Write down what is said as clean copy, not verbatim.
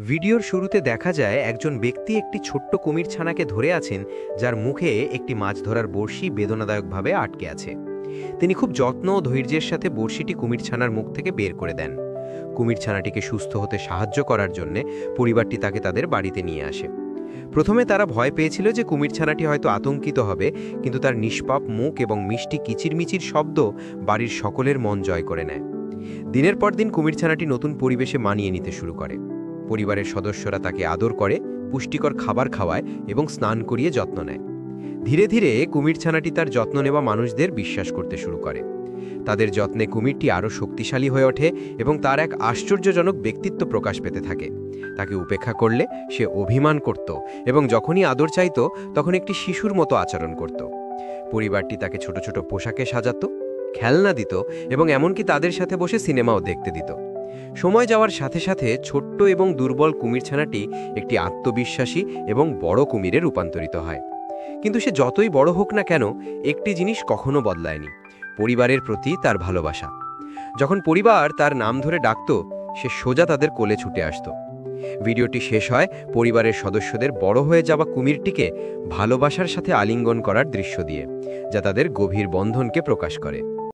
ভিডিওর শুরুতে দেখা যায় একজন ব্যক্তি একটি ছোট্ট কুমির ছানাকে ধরে আছেন, যার মুখে একটি মাছ ধরার বড়শি বেদনাদায়কভাবে আটকে আছে। তিনি খুব যত্ন ও ধৈর্যের সাথে বড়শিটি কুমির ছানার মুখ থেকে বের করে দেন। কুমির ছানাটিকে সুস্থ হতে সাহায্য করার জন্য পরিবারটি তাকে তাদের বাড়িতে নিয়ে আসে। প্রথমে তারা ভয় পেয়েছিল যে কুমির ছানাটি হয়তো আতঙ্কিত হবে, কিন্তু তার নিষ্পাপ মুখ এবং মিষ্টি কিচিরমিচির শব্দ বাড়ির সকলের মন জয় করে নেয়। দিনের পর দিন কুমির ছানাটি নতুন পরিবেশে মানিয়ে নিতে শুরু করে। পরিবারের সদস্যরা তাকে আদর করে, পুষ্টিকর খাবার খাওয়ায় এবং স্নান করিয়ে যত্ন নেয়। ধীরে ধীরে কুমির ছানাটি তার যত্ন নেওয়া মানুষদের বিশ্বাস করতে শুরু করে। তাদের যত্নে কুমিরটি আরও শক্তিশালী হয়ে ওঠে এবং তার এক আশ্চর্যজনক ব্যক্তিত্ব প্রকাশ পেতে থাকে। তাকে উপেক্ষা করলে সে অভিমান করত এবং যখনই আদর চাইত তখন একটি শিশুর মতো আচরণ করত। পরিবারটি তাকে ছোট ছোট পোশাকে সাজাতো, খেলনা দিত এবং এমনকি তাদের সাথে বসে সিনেমাও দেখতে দিত। সময় যাওয়ার সাথে সাথে ছোট্ট এবং দুর্বল কুমিরছানাটি একটি আত্মবিশ্বাসী এবং বড় কুমিরে রূপান্তরিত হয়। কিন্তু সে যতই বড় হোক না কেন, একটি জিনিস কখনো বদলায়নি: পরিবারের প্রতি তার ভালোবাসা। যখন পরিবার তার নাম ধরে ডাকত, সে সোজা তাদের কোলে ছুটে আসত। ভিডিওটি শেষ হয় পরিবারের সদস্যদের বড় হয়ে যাওয়া কুমিরটিকে ভালোবাসার সাথে আলিঙ্গন করার দৃশ্য দিয়ে, যা তাদের গভীর বন্ধনকে প্রকাশ করে।